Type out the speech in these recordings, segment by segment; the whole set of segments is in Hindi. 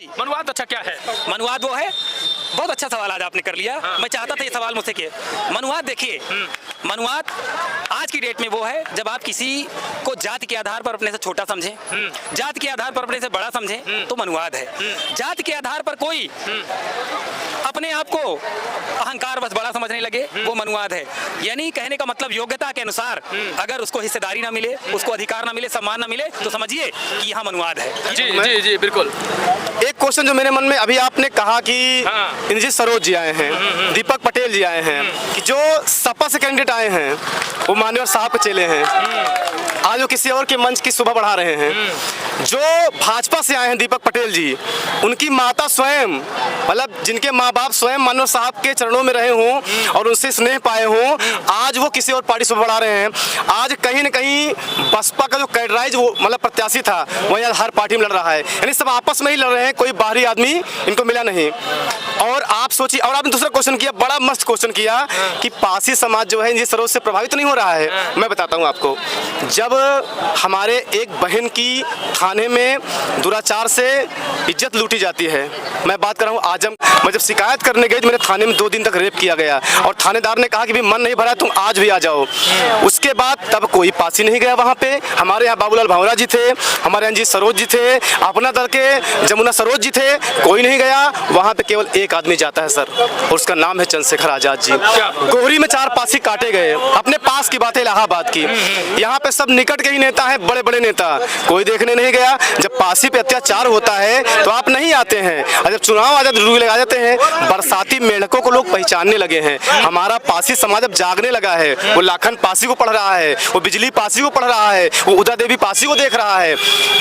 मनुवाद अच्छा क्या है? मनुवाद वो है, बहुत अच्छा सवाल आज आपने कर लिया। मैं चाहता था ये सवाल मुझसे किए। मनुवाद देखिए, मनुवाद आज की डेट में वो है जब आप किसी को जाति के आधार पर अपने से छोटा समझें, जाति के आधार पर अपने से बड़ा समझें, तो मनुवाद है। जाति के आधार पर कोई अपने आप को अहंकार बस बड़ा समझने लगे, वो मनुवाद है। यानी कहने का मतलब योग्यता के अनुसार अगर उसको हिस्सेदारी ना मिले, उसको अधिकार ना मिले, सम्मान ना मिले, तो समझिए कि यहाँ मनुवाद है। जी जी जी बिल्कुल। एक क्वेश्चन जो मेरे मन में, अभी आपने कहा कि इंद्रजीत सरोज जी आए हैं, दीपक पटेल जी आए हैं, कि जो सपा से कैंडिडेट आए हैं वो मान्यवर साहब के चेले हैं, आज वो किसी और के मंच की शोभा बढ़ा रहे हैं। जो भाजपा से आए हैं दीपक पटेल जी, उनकी माता स्वयं, मतलब जिनके माँ बाप स्वयं मान्यवर साहब के चरणों में रहे हों और उनसे स्नेह पाए हों, आज वो किसी और पार्टी शोभा बढ़ा रहे हैं। आज कहीं न कहीं बसपा का जो कैडराइज वो मतलब प्रत्याशी था, वही आज हर पार्टी में लड़ रहा है। यानी सब आपस में ही लड़ रहे हैं, कोई बाहरी आदमी इनको मिला नहीं। और आप सोचिए, और आपने दूसरा क्वेश्चन किया, बड़ा मस्त क्वेश्चन किया कि पासी समाज जो है इंद्रजीत सरोज से प्रभावित नहीं हो रहा है। मैं बताता हूँ आपको, जब हमारे एक बहन की थाने में दुराचार से इज्जत लूटी जाती है, मैं बात कर रहा हूँ आजम, मैं जब शिकायत करने गई तो मेरे थाने में 2 दिन तक रेप किया गया और थानेदार ने कहा कि भी मन नहीं भरा, तुम आज भी आ जाओ। उसके बाद तब कोई पासी नहीं गया वहाँ पे। हमारे यहाँ बाबूलाल भंवरा जी थे, हमारे इंद्रजीत सरोज जी थे, अपना दल के जमुना सरोज जी थे, कोई नहीं गया वहाँ पे। केवल एक आदमी जाता है सर, और उसका नाम है चंद्रशेखर आजाद जी। गोहरी में 4 पासी काटे गए, अपने पास की बात है इलाहाबाद की। यहाँ पे सब निकट के ही नेता हैं, बड़े बड़े नेता, कोई देखने नहीं गया। जब पासी पे अत्याचार होता है तो आप नहीं आते हैं, और जब चुनाव आ जाते लगा जाते हैं। बरसाती मेढकों को लोग पहचानने लगे हैं। हमारा पासी समाज अब जागने लगा है, वो लाखन पासी को पढ़ रहा है, वो बिजली पासी को पढ़ रहा है, वो उदा देवी पासी को देख रहा है।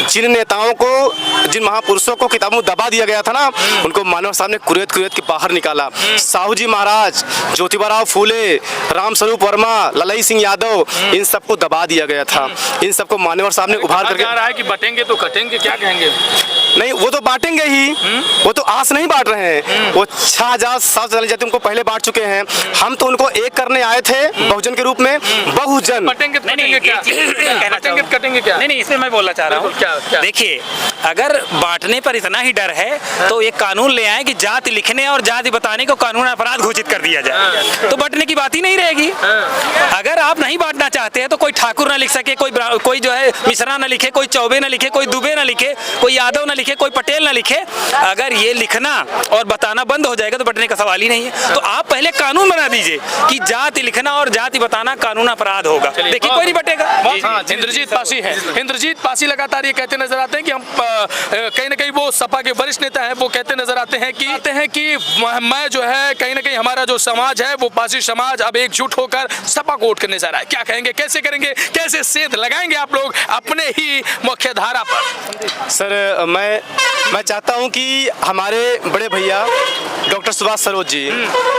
जिन नेताओं को, जिन महापुरुषों को किताबों में दबा दिया गया था ना, उनको मानव साहब ने कुरेद कुरेद के बाहर निकाला। साहू जी महाराज, ज्योतिबा फूले, राम स्वरूप वर्मा, ललई सिंह यादव, इन सबको दबा दिया गया था। इन सबको मान्यवर साहब ने उभार करके रहा है कि बटेंगे तो कटेंगे, क्या कहेंगे? नहीं, वो तो बांटेंगे ही, वो तो आस नहीं बांट रहे हैं। वो 6000 चले जाते उनको पहले बांट चुके हैं। हम तो उनको एक करने आए थे बहुजन के रूप में, बहुजन। बटेंगे तो कटेंगे क्या? बटेंगे तो कटेंगे क्या? नहीं, इसमें मैं बोलना चाह रहा हूँ। देखिए, अगर बांटने पर इतना ही डर है तो एक कानून ले आए कि जाति लिखने और जाति बताने को कानून अपराध घोषित कर दिया जाए, तो बंटने की बात ही नहीं रहेगी। अगर आप नहीं बांटना चाहते हैं तो कोई ठाकुर ना लिख सके, कोई जो है मिश्रा ना लिखे, कोई चौबे ना लिखे, कोई दुबे ना लिखे, कोई यादव ना लिखे, कोई पटेल ना लिखे। अगर ये लिखना और बताना बंद हो जाएगा तो बंटने का सवाल ही नहीं है। तो आप पहले कानून बना दीजिए कि जाति लिखना और जाति बताना कानून अपराध होगा, देखिए कोई नहीं बटेगा। इंद्रजीत पासी है, इंद्रजीत पासी लगातार ये कहते नजर आते हैं कि हम कहीं ना कहीं, वो सपा के वरिष्ठ नेता हैं, वो कहते नजर आते हैं कि मैं जो है कहीं ना कहीं हमारा जो समाज है वो पासी समाज अब एकजुट होकर सपा को वोट करने जा रहा है। क्या कहेंगे, कैसे करेंगे, कैसे सेध लगाएंगे आप लोग अपने ही मुख्य धारा पर? सर, मैं चाहता हूं कि हमारे बड़े भैया डॉक्टर सुभाष सरोज जी,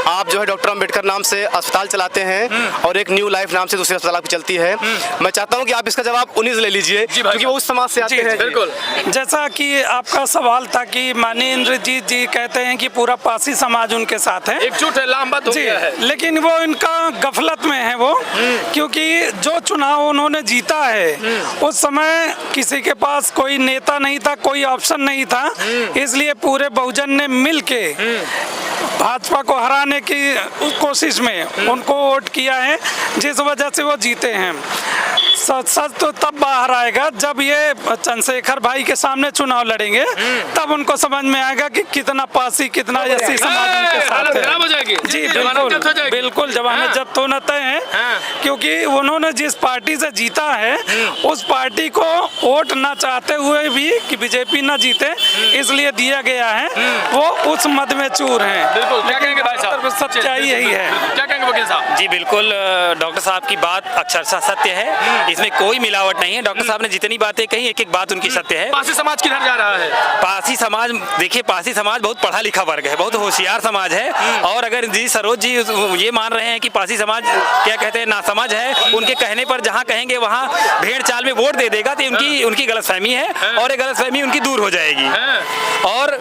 आप जो है डॉक्टर अंबेडकर नाम से अस्पताल चलाते हैं और एक न्यू लाइफ नाम से दूसरी अस्पताल आपकी चलती है। मैं चाहता हूं कि आप इसका जवाब उन्हीं से ले लीजिए, क्योंकि वो उस समाज से आते हैं। बिल्कुल। जैसा कि आपका सवाल था कि माननीय इंद्रजीत जी कहते हैं कि पूरा पासी समाज उनके साथ है, एकजुट है, लामबद्ध हो गया है। लेकिन वो इनका गफलत में है वो, क्योंकि जो चुनाव उन्होंने जीता है उस समय किसी के पास कोई नेता नहीं था, कोई ऑप्शन नहीं था, इसलिए पूरे बहुजन ने मिलके भाजपा को हराने की कोशिश में उनको वोट किया है, जिस वजह से वो जीते हैं। सच तो तब बाहर आएगा जब ये चंद्रशेखर भाई के सामने चुनाव लड़ेंगे, तब उनको समझ में आएगा कि कितना पासी, कितना एससी समाज उनके साथ है। जी बिल्कुल, जमानत जब्त होना तय है, क्योंकि उन्होंने जिस पार्टी से जीता है उस पार्टी को वोट ना चाहते हुए भी कि बीजेपी ना जीते इसलिए दिया गया है, वो उस मद में चूर है। क्या कहेंगे भाई साहब? सच्चाई यही है। क्या कहेंगे वकील साहब? जी बिल्कुल, डॉक्टर साहब की बात अक्षरशः सत्य है, इसमें कोई मिलावट नहीं है। डॉक्टर साहब ने जितनी बातें कही, एक एक बात उनकी सत्य है। पासी समाज किधर जा रहा है? पासी समाज, देखिए पासी समाज बहुत पढ़ा लिखा वर्ग है, बहुत होशियार समाज है। और अगर जी सरोज जी ये मान रहे हैं कि पासी समाज क्या कहते हैं नासमझ है, उनके कहने पर जहाँ कहेंगे वहाँ भेड़ चाल में वोट दे देगा, तो उनकी गलतफहमी है और ये गलतफहमी उनकी दूर हो जाएगी। और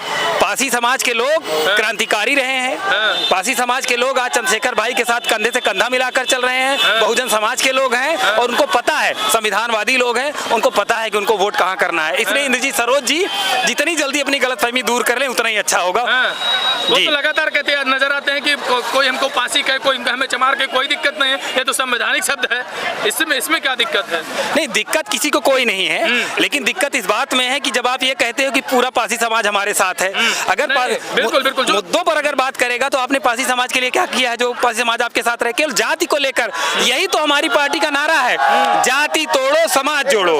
पासी समाज के लोग क्रांतिकारी रहे हैं। पासी समाज के लोग आज चंद्रशेखर भाई के साथ कंधे से कंधा मिलाकर चल रहे हैं। बहुजन समाज के लोग हैं और उनको पता है, संविधानवादी लोग हैं, उनको पता है कि उनको वोट कहाँ करना है। इसलिए इंद्रजीत सरोज जी जितनी जल्दी अपनी गलतफहमी दूर कर लें उतना ही अच्छा होगा। वो तो लगातार कहते हैं, नजर आते हैं कि कोई हमको पासी कहे, कोई हमें चमार के, कोई दिक्कत नहीं है, ये तो संवैधानिक शब्द है। इसमें क्या दिक्कत है? नहीं, दिक्कत किसी को कोई नहीं है, लेकिन दिक्कत इस बात में है कि जब आप ये कहते हो कि पूरा पासी समाज हमारे साथ है, अगर बिल्कुल मुद्दों पर अगर बात करेगा तो आपने पासी समाज के लिए क्या किया है जो पासी समाज आपके साथ रहे? केवल जाति को लेकर, यही तो हमारी पार्टी का नारा है, जाति तोड़ो समाज जोड़ो।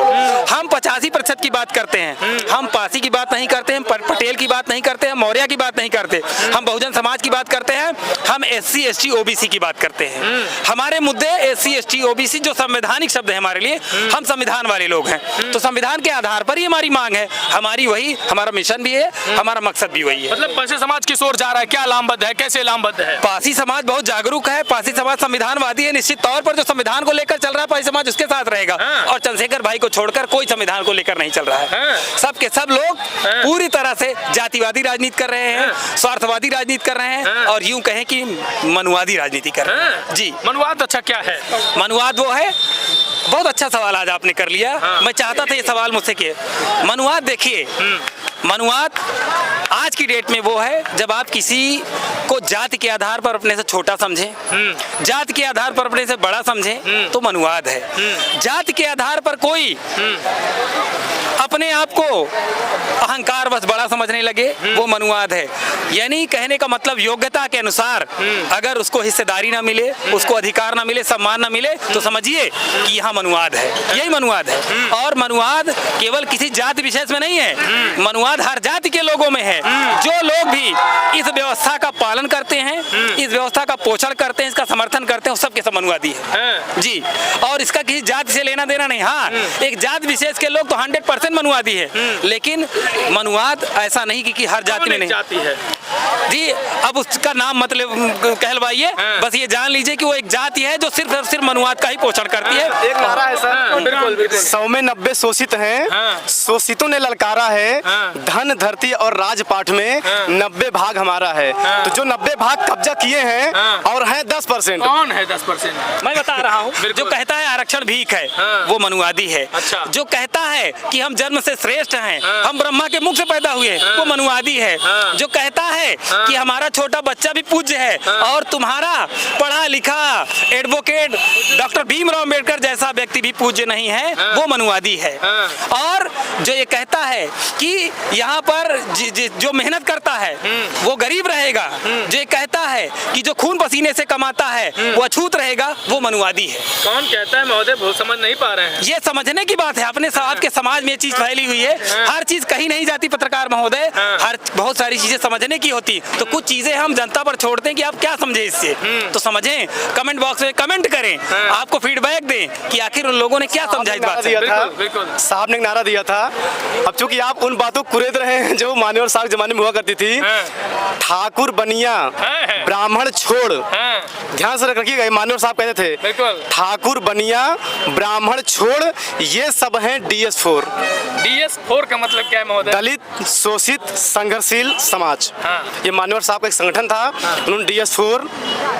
हम 85% की बात करते हैं, हम पासी की बात नहीं करते हैं, पटेल की बात नहीं करते हैं, मौर्य की बात नहीं करते, हम बहुजन समाज की बात करते हैं, हम SC ST OBC की बात करते हैं। हमारे मुद्दे SC ST OBC जो संवैधानिक शब्द है हमारे लिए, हम संविधान वाले लोग हैं, तो संविधान के आधार पर ही हमारी मांग है, हमारी वही हमारा मिशन भी है, हमारा मकसद भी वही है। मतलब पासी समाज किस ओर जा रहा है, क्या लामबद्ध है, कैसे लामबद्ध है? पासी समाज बहुत जागरूक है, पासी समाज संविधानवादी है। निश्चित तौर पर जो संविधान को लेकर चल रहा है पासी समाज उसके साथ रहेगा, और चंद्रशेखर भाई को छोड़कर कोई संविधान को लेकर नहीं चल रहा है। सब के सब लोग पूरी तरह से जातिवादी राजनीति कर रहे हैं, स्वार्थवादी राजनीति कर रहे हैं, और यूं कहें कि मनुवादी राजनीति कर रहे हैं। जी, मनुवाद अच्छा क्या है? मनुवाद वो है, बहुत अच्छा सवाल आज आपने कर लिया। मैं चाहता था ये सवाल मुझसे किए। मनुवाद देखिए, मनुवाद आज की डेट में वो है जब आप किसी को जाति के आधार पर अपने से छोटा समझें, जाति के आधार पर अपने से बड़ा समझें, तो मनुवाद है। जाति के आधार पर कोई अपने आप को अहंकार बस बड़ा समझने लगे, वो मनुवाद है। यानी कहने का मतलब योग्यता के अनुसार अगर उसको हिस्सेदारी ना मिले, उसको अधिकार ना मिले, सम्मान ना मिले, तो समझिए कि यहाँ मनुवाद है, यही मनुवाद है। और मनुवाद केवल किसी जाति विशेष में नहीं है, मनुवाद हर जाति के लोगों में है। जो लोग भी इस व्यवस्था का पालन करते हैं, इस व्यवस्था का पोषण करते हैं, इसका समर्थन करते हैं, वो सबके सब मनुवादी है। जी, और इसका किसी जाति से लेना देना नहीं। हाँ, एक जाति विशेष के लोग तो 100% मनुवादी है, लेकिन मनुवाद ऐसा नहीं कि हर जाति में नहीं जाति है। जी, अब उसका नाम मतलब कहलवाइए, बस ये जान लीजिए कि वो एक जाति है जो सिर्फ और सिर्फ मनुवाद का ही पोषण करती है। एक नारा है सर, बिल्कुल 100 में 90 शोषित हैं, शोषितों ने ललकारा है, धन धरती और राजपाट में 90 भाग हमारा है। तो जो 90 भाग कब्जा किए हैं और हैं 10%। कौन है 10%? मैं बता रहा हूँ, जो कहता है आरक्षण भीख है, वो मनुवादी है। अच्छा। जो कहता है कि हम जन्म से श्रेष्ठ हैं, हम ब्रह्मा के मुख से पैदा हुए, वो मनुवादी है। जो कहता है कि हमारा छोटा बच्चा भी पूज्य है और तुम्हारा पढ़ा लिखा एडवोकेट डॉक्टर भीमराव अम्बेडकर जैसा व्यक्ति भी पूज्य नहीं है, वो मनुवादी है। और जो ये कहता है कि यहाँ पर जो मेहनत करता है वो गरीब रहेगा, जो ये कहता है कि जो खून पसीने से कमाता है वो अछूत रहेगा, वो मनुवादी है। कौन कहता है महोदय? बहुत समझ नहीं पा रहे हैं। ये समझने की बात है, अपने आपके समाज में ये चीज फैली हुई है, हर चीज कहीं नहीं जाती पत्रकार महोदय, हर बहुत सारी चीजें समझने की होती, तो कुछ चीजें हम जनता पर छोड़ते हैं कि आप क्या समझे इससे, तो समझें, कमेंट बॉक्स में कमेंट करें, आपको फीडबैक दें कि आखिर उन लोगों ने क्या समझा इस बात से। बिल्कुल। साहब ने एक नारा दिया था, अब चूंकि आप उन बातों को कुरेद रहे हैं जो मान्यवर साहब के जमाने में हुआ करती थी, ठाकुर बनिया ब्राह्मण छोड़, ध्यान से रखिएगा, मान्यवर साहब कहते थे, बिल्कुल। ठाकुर बनिया ब्राह्मण छोड़, ये सब हैं DS4। DS4 का मतलब क्या है महोदय? दलित शोषित संघर्षशील समाज। ये मान्यवर साहब का एक संगठन था, उन्होंने DS4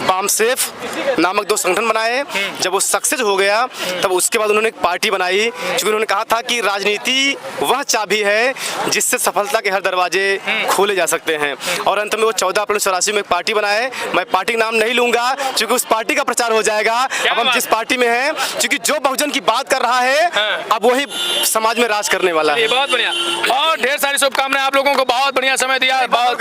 बामसेफ नामक 2 संगठन बनाए। जब वो सक्सेस हो गया तब उसके बाद उन्होंने एक पार्टी बनाई, क्योंकि उन्होंने कहा था कि राजनीति वह चाबी है जिससे सफलता के हर दरवाजे खोले जा सकते हैं। और अंत में वो 14 अप्रैल 1984 में एक पार्टी बनाए। मैं पार्टी का नाम नहीं लूंगा क्योंकि उस पार्टी का प्रचार हो जाएगा। अब हम जिस पार्टी में हैं, क्योंकि जो बहुजन की बात कर रहा है अब वही समाज में राज करने वाला है। बहुत बढ़िया, और ढेर सारी शुभकामनाएं आप लोगों को, बहुत बढ़िया समय दिया, बहुत